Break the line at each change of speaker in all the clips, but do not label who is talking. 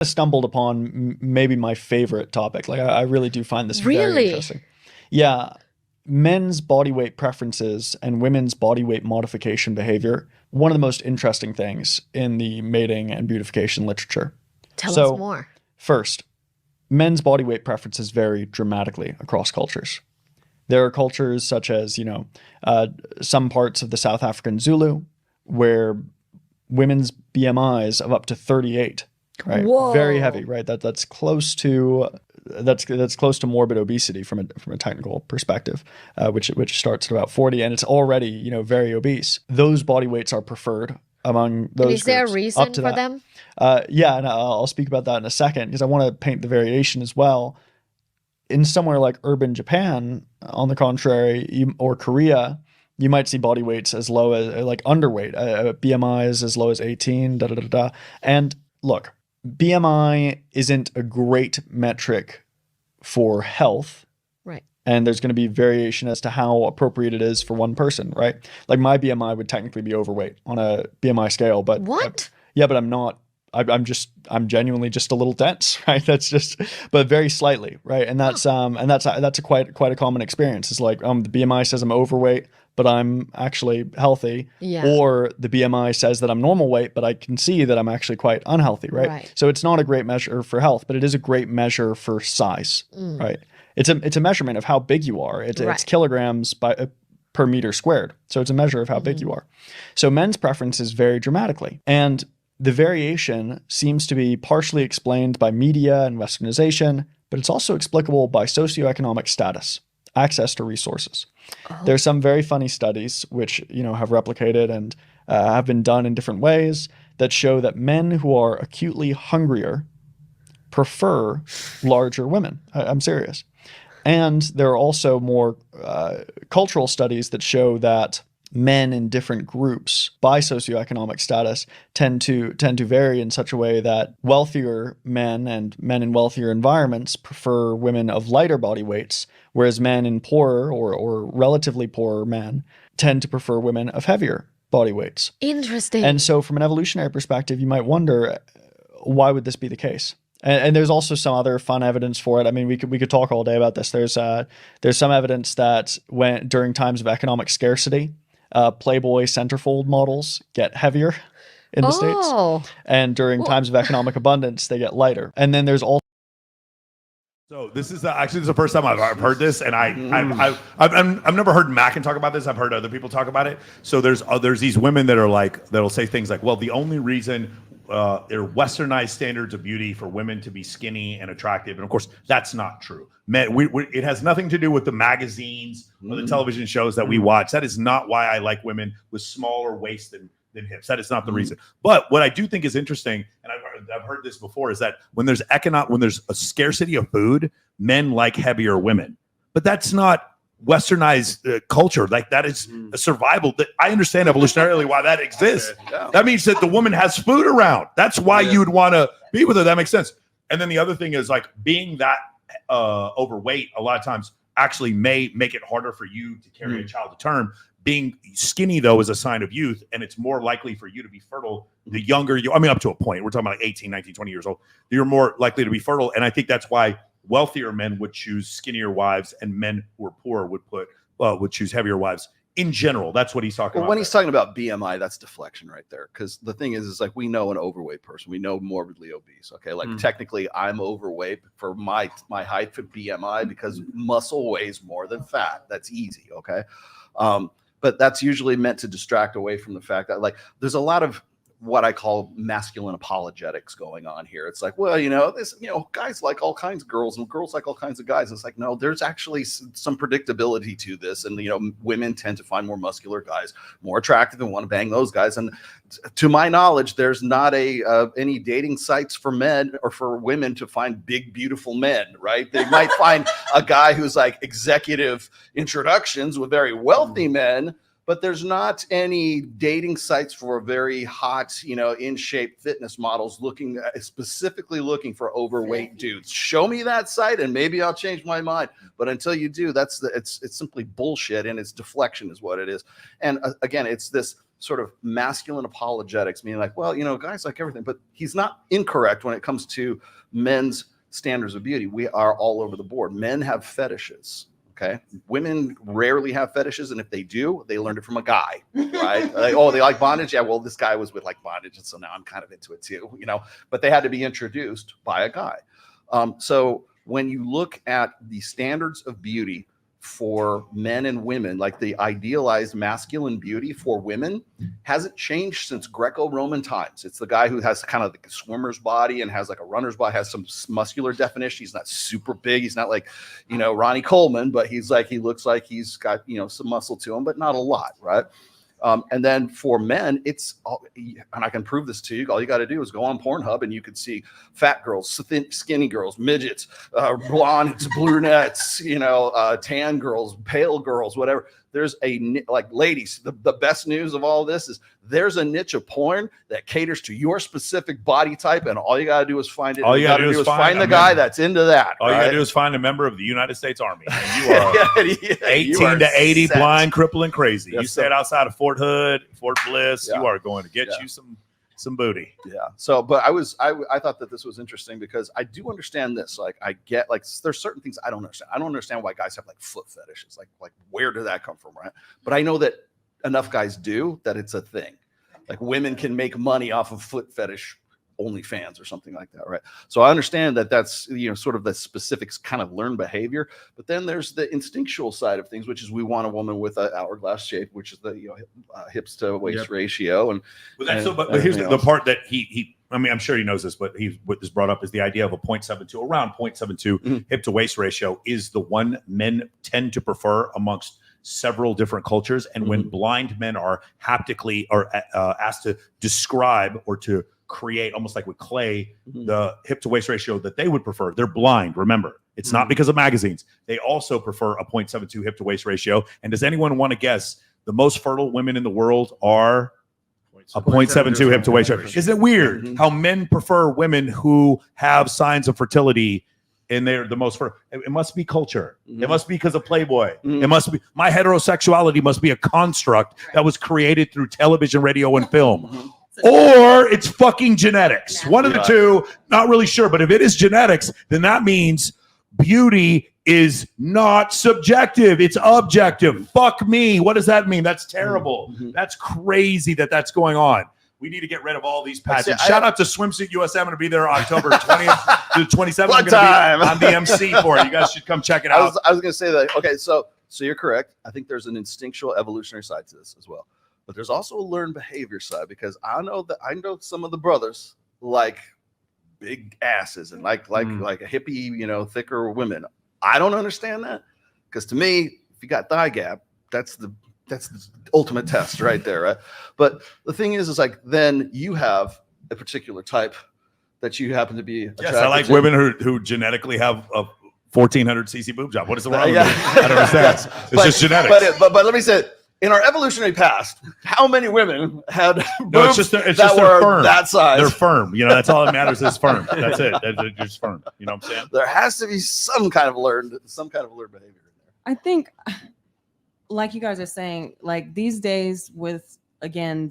stumbled upon maybe my favorite topic. Like I really do find this very
Really?
interesting. Yeah, men's body weight preferences and women's body weight modification behavior. One of the most interesting things in the mating and beautification literature.
Tell us
So,
more.
first, men's body weight preferences vary dramatically across cultures. There are cultures such as, some parts of the South African Zulu where women's BMIs of up to 38, right? Very heavy,
Whoa.
right? That's close to that's close to morbid obesity from a technical perspective, which starts at about 40, and it's already very obese. Those body weights are preferred among
And
those
is there a
groups. Up
reason
to
for
that,
them?
yeah, and I'll speak about that in a second because I want to paint the variation as well. In somewhere like urban Japan, on the contrary, or Korea, you might see body weights as low as like underweight, BMIs as low as 18, da da da da. And look, BMI isn't a great metric for health,
Right.
and there's going to be variation as to how appropriate it is for one person, right? Like my BMI would technically be overweight on a BMI scale, but
What?
yeah, but I'm not. I'm genuinely just a little dense, right? That's just, but very slightly, right? And
Huh.
that's a quite a common experience. It's like the BMI says I'm overweight, but I'm actually healthy,
Yeah.
or the BMI says that I'm normal weight, but I can see that I'm actually quite unhealthy, right?
Right.
So it's not a great measure for health, but it is a great measure for size,
Mm.
right? It's a measurement of how big you are. It's
Right.
kilograms per meter squared. So it's a measure of how big
Mm-hmm.
you are. So men's preferences vary dramatically. And the variation seems to be partially explained by media and westernization, but it's also explicable by socioeconomic status, access to resources.
Oh.
There's some very funny studies which have replicated and have been done in different ways that show that men who are acutely hungrier prefer larger women. I'm serious. And there are also more cultural studies that show that men in different groups by socioeconomic status tend to vary in such a way that wealthier men and men in wealthier environments prefer women of lighter body weights, whereas men in poorer or relatively poorer men tend to prefer women of heavier body weights. And
Interesting.
so from an evolutionary perspective, you might wonder, why would this be the case? And there's also some other fun evidence for it. I mean, we could talk all day about this. There's some evidence that when during times of economic scarcity, Playboy centerfold models get heavier in the States,
Oh.
and during
Well,
times of economic abundance, they get lighter. And then there's also
So this is actually the first time I've heard this, and I've never heard Mackin talk about this. I've heard other people talk about it. So there's these women that are like that'll say things like, "Well, the only reason there are westernized standards of beauty for women to be skinny and attractive," and of course that's not true. Men, it has nothing to do with the magazines or the television shows that we watch. That is not why I like women with smaller waist than hips. That is not the reason. But what I do think is interesting, and I've heard this before, is that when there's a scarcity of food, men like heavier women. But that's not westernized culture. Like that is a survival. That I understand evolutionarily why that exists.
Yeah.
That means that the woman has food around. That's why you would want to be with her. That makes sense. And then the other thing is like being that overweight a lot of times actually may make it harder for you to carry a child to term. Being skinny, though, is a sign of youth, and it's more likely for you to be fertile the younger you, I mean, up to a point. We're talking about like 18, 19, 20 years old. You're more likely to be fertile, and I think that's why wealthier men would choose skinnier wives, and men who are poor would choose heavier wives. In general, that's what he's talking
Well,
about.
when he's talking about BMI, that's deflection right there. Because the thing is like we know an overweight person, we know morbidly obese. Okay, like technically, I'm overweight for my height for BMI because muscle weighs more than fat. That's easy. Okay, but that's usually meant to distract away from the fact that like there's a lot of what I call masculine apologetics going on here. It's like, well, guys like all kinds of girls and girls like all kinds of guys. It's like, no, there's actually some predictability to this. And, women tend to find more muscular guys more attractive and want to bang those guys. And to my knowledge, there's not any dating sites for men or for women to find big, beautiful men, right? They might find a guy who's like executive introductions with very wealthy men, but there's not any dating sites for very hot, in shape fitness models specifically looking for overweight dudes. Show me that site and maybe I'll change my mind. But until you do, it's simply bullshit, and it's deflection is what it is. And again, it's this sort of masculine apologetics, meaning like, well, guys like everything, but he's not incorrect when it comes to men's standards of beauty. We are all over the board. Men have fetishes. Okay. Women rarely have fetishes. And if they do, they learned it from a guy, right? Like, oh, they like bondage. Yeah. Well, this guy was with like bondage. And so now I'm kind of into it too, but they had to be introduced by a guy. So when you look at the standards of beauty for men and women, like the idealized masculine beauty for women hasn't changed since Greco-Roman times. It's the guy who has kind of like a swimmer's body and has like a runner's body, has some muscular definition. He's not super big. He's not like, Ronnie Coleman, but he looks like he's got, some muscle to him, but not a lot. Right. And then for men, and I can prove this to you. All you got to do is go on Pornhub and you can see fat girls, skinny girls, midgets, blondes, brunettes, tan girls, pale girls, whatever. There's ladies, the best news of all this is there's a niche of porn that caters to your specific body type. And all you got to do is find it.
All you got to do is
find the guy that's into that.
All you got to do is find a member of the United States Army. And you are 18 to 80, set. Blind, crippling, crazy. Yes, you stand outside of Fort Hood, Fort Bliss. Yeah. You are going to get you some booty.
Yeah. So, but I thought that this was interesting because I do understand this. Like, I get there's certain things I don't understand. I don't understand why guys have like foot fetishes. Like where did that come from, right? But I know that enough guys do that it's a thing. Like women can make money off of foot fetish OnlyFans or something like that, right? So I understand that that's sort of the specific kind of learned behavior, but then there's the instinctual side of things, which is we want a woman with an hourglass shape, which is the hips to waist ratio,
but here's the part that he I mean, I'm sure he knows this, but what is brought up is the idea of a 0.72, around 0.72 hip to waist ratio is the one men tend to prefer amongst several different cultures, and when blind men are haptically or asked to describe or to create almost like with clay the hip to waist ratio that they would prefer, they're blind. Remember, it's not because of magazines. They also prefer a 0.72 hip to waist ratio. And does anyone want to guess the most fertile women in the world are a 0.72 hip to waist ratio? Isn't it weird how men prefer women who have signs of fertility and they're the most fertile? It must be culture. It must be because of Playboy. It must be my heterosexuality must be a construct that was created through television, radio, and film. Or it's fucking genetics. One of the two, not really sure. But if it is genetics, then that means beauty is not subjective. It's objective. Fuck me. What does that mean? That's terrible. That's crazy that's going on. We need to get rid of all these patches. Shout out to Swimsuit USA. I'm going to be there October 20th to 27th. I'm the MC for it. You guys should come check it out.
I was going to say that. Okay, so you're correct. I think there's an instinctual evolutionary side to this as well. But there's also a learned behavior side, because I know some of the brothers like big asses and like a hippie, thicker women. I don't understand that, because to me, if you got thigh gap, that's the ultimate test right there, right? But the thing is like then you have a particular type that you happen to be attracted
I like
to.
women who genetically have a 1400 cc boob job. What is the wrong with it? I don't understand. It's just genetics.
But let me say, in our evolutionary past, how many women had boobs that were
firm.
that size?
They're firm. That's all that matters is firm. That's it. They're just firm. You know what I'm saying?
There has to be some kind of learned behavior in there.
I think, like you guys are saying, like these days with, again,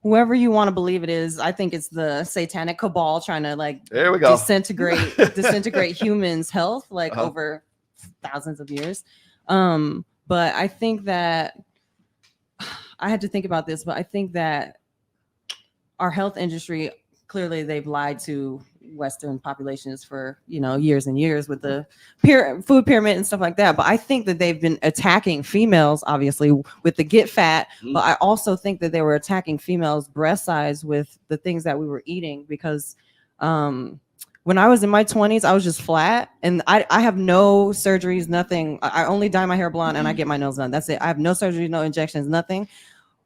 whoever you want to believe it is, I think it's the satanic cabal trying to
there we go.
disintegrate humans' health over thousands of years. But I think that I had to think about this, but I think that our health industry, clearly they've lied to Western populations for, years and years with the food pyramid and stuff like that. But I think that they've been attacking females, obviously, with the get fat. But I also think that they were attacking females' breast size with the things that we were eating, because when I was in my 20s, I was just flat, and I have no surgeries, nothing. I only dye my hair blonde and I get my nails done. That's it. I have no surgery, no injections, nothing.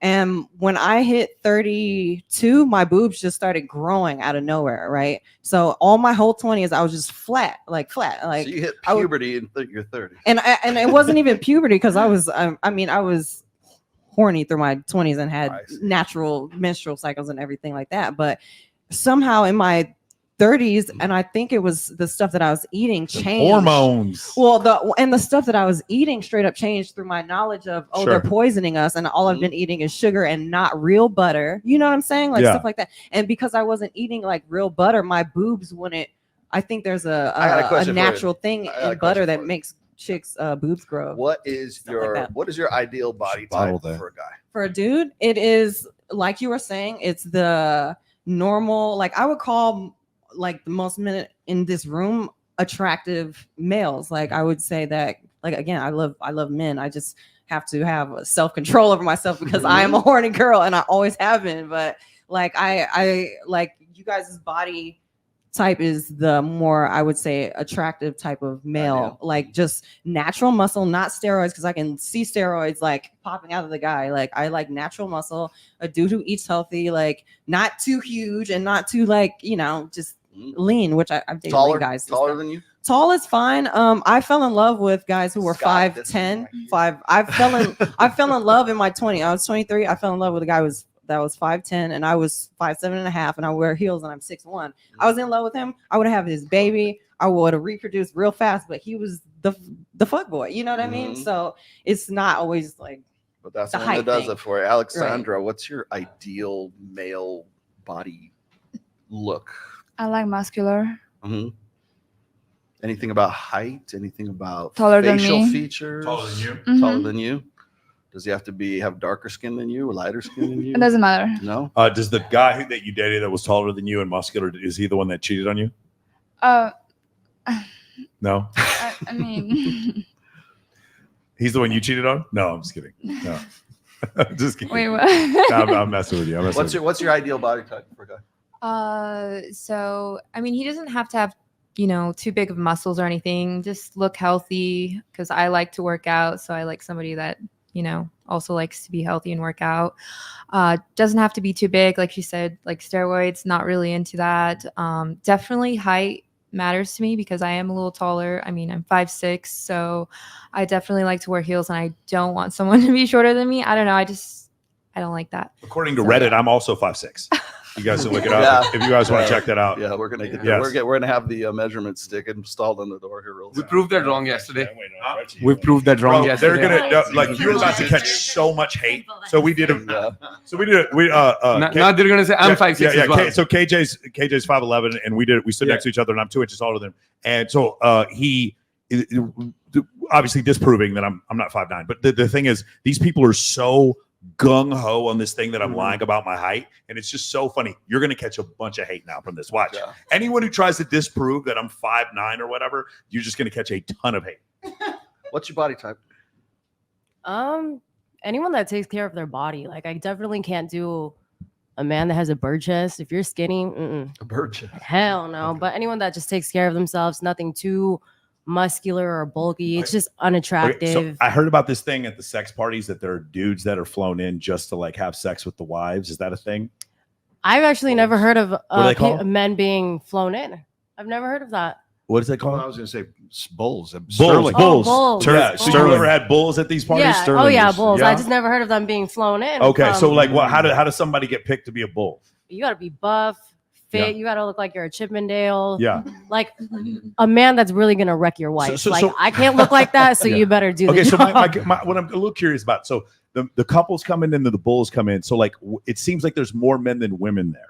And when I hit 32, my boobs just started growing out of nowhere, right? So all my whole 20s, I was just flat. Like
so you hit puberty in your 30s.
And it wasn't even puberty, because I was horny through my 20s and had natural menstrual cycles and everything like that. But somehow in my 30s, and I think it was the stuff that I was eating changed.
Hormones.
Well, the stuff that I was eating straight up changed through my knowledge of they're poisoning us, and all I've been eating is sugar and not real butter. You know what I'm saying? Like stuff like that. And because I wasn't eating like real butter, my boobs wouldn't. I think there's a natural thing in butter that makes chicks boobs grow.
What is your ideal body type for a guy?
For a dude, it is like you were saying. It's the normal. Like I would call like the most men in this room attractive males. Like I would say that. Like again, I love men. I just have to have self-control over myself because I am a horny girl and I always have been. But like I like you guys' body type is the more, I would say, attractive type of male, like just natural muscle, not steroids, because I can see steroids like popping out of the guy. Like I like natural muscle, a dude who eats healthy, like not too huge and not too like, you know, just lean, which I've dated guys.
Taller than you?
Tall is fine. I fell in love with guys who were 5'10". I fell in love in my 20s. I was 23. I fell in love with a guy that was 5'10", and I was 5'7.5", and I wear heels and I'm 6'1". I was in love with him. I would have his baby. I would have reproduced real fast, but he was the fuck boy. You know what I mean? So it's not always like.
But that's the one that does it for you. Alexandra, what's your ideal male body look?
I like muscular.
Anything about height? Anything about
taller
facial
than me?
Features?
Taller than you?
Taller than you? Does he have to have darker skin than you or lighter skin than you?
It doesn't matter.
No.
Does the guy that you dated that was taller than you and muscular, is he the one that cheated on you? No.
I mean,
he's the one you cheated on? No, I'm just kidding. No, just kidding.
wait, what?
I'm messing with you.
What's your ideal body type for a guy?
So I mean, he doesn't have to have, you know, too big of muscles or anything. Just look healthy, because I like to work out. So I like somebody that, you know, also likes to be healthy and work out. Doesn't have to be too big, like you said, like steroids, not really into that. Definitely height matters to me because I am a little taller. I mean, I'm 5'6", so I definitely like to wear heels, and I don't want someone to be shorter than me. I don't know. I don't like that.
According to Reddit, I'm also 5'6". You guys can look it up if you guys want to check that out.
Yeah, we're gonna we're gonna have the measurement stick installed on the door here real soon.
We proved that wrong yesterday. We proved that wrong yesterday.
They're gonna like you're about to catch so much hate. So we did a
now they're gonna say I'm 5'6" as well.
So KJ's 5'11", and we stood next to each other, and I'm 2 inches taller than him. And so he obviously disproving that I'm not 5'9". But the thing is, these people are so gung-ho on this thing that I'm lying about my height, and it's just so funny. You're going to catch a bunch of hate now from this. Watch. Anyone who tries to disprove that I'm 5'9" or whatever, you're just going to catch a ton of hate.
What's your body type?
Anyone that takes care of their body. Like I definitely can't do a man that has a bird chest. If you're skinny,
a bird chest.
Hell no. Okay. But anyone that just takes care of themselves, nothing too muscular or bulky, it's just unattractive.
Okay, so I heard about this thing at the sex parties that there are dudes that are flown in just to like have sex with the wives. Is that a thing?
I've actually never heard of men being flown in. I've never heard of that.
What is that called?
I was going to say bulls.
Bulls.
Bulls.
Yeah. So you ever had bulls at these parties?
Yeah. Oh yeah, bulls. Yeah? I just never heard of them being flown in.
Okay, so like, what? How does somebody get picked to be a bull?
You got to be buff, fit. You got to look like you're a Chippendale.
Yeah.
Like a man that's really gonna wreck your wife. So I can't look like that. So you better do.
Okay.
The
So
job.
what I'm a little curious about. So the couples come in and the bulls come in. So like it seems like there's more men than women there.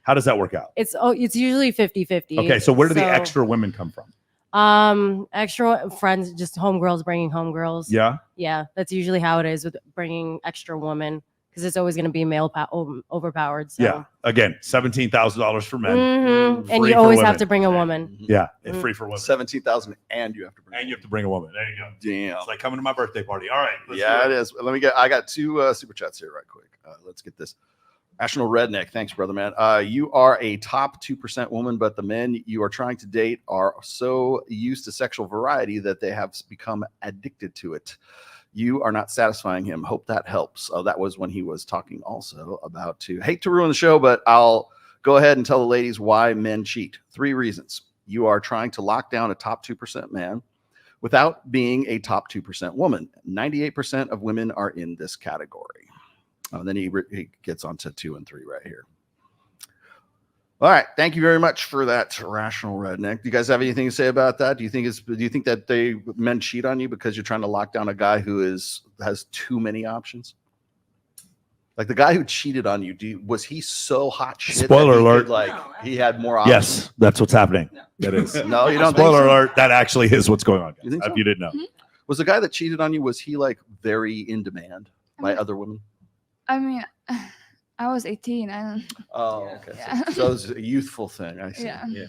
How does that work out?
It's usually 50-50.
Okay. So where do the extra women come from?
Extra friends, just homegirls bringing homegirls.
Yeah.
That's usually how it is with bringing extra woman, because it's always going to be male overpowered. So.
Yeah. Again, $17,000 for men.
Mm-hmm. And you always have to bring a woman.
Yeah. It's free for women.
17,000, and you have to bring.
A woman. There you go.
Damn.
It's like coming to my birthday party. All right.
It is. I got two super chats here right quick. Let's get this. National Redneck, thanks, brother, man. You are a top 2% woman, but the men you are trying to date are so used to sexual variety that they have become addicted to it. You are not satisfying him. Hope that helps. That was when he was talking also about hate to ruin the show, but I'll go ahead and tell the ladies why men cheat. 3 reasons. You are trying to lock down a top 2% man without being a top 2% woman. 98% of women are in this category. Then he gets on to 2 and 3 right here. All right, thank you very much for that rational redneck. Do you guys have anything to say about that? Do you think that men cheat on you because you're trying to lock down a guy who has too many options? Like the guy who cheated on you, was he so hot shit?
Spoiler alert!
He had more options.
Yes, that's what's happening. That is.
No, you don't.
Spoiler
think so?
alert! That actually is what's going on.
You think
If
so?
you didn't know,
Was the guy that cheated on you? Was he like very in demand by other women?
I mean, I was 18. I don't.
Oh, okay.
Yeah.
So it was a youthful thing. I see.
Yeah.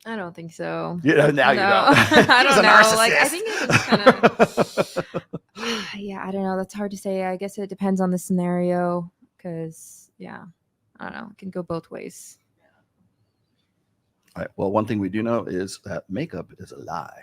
I don't think so.
Yeah, now you don't.
I
He's
don't
a
know. Like, I
narcissist.
think it's kind of. Yeah, I don't know. That's hard to say. I guess it depends on the scenario. Because yeah, I don't know. It can go both ways.
All right. Well, one thing we do know is that makeup is a lie.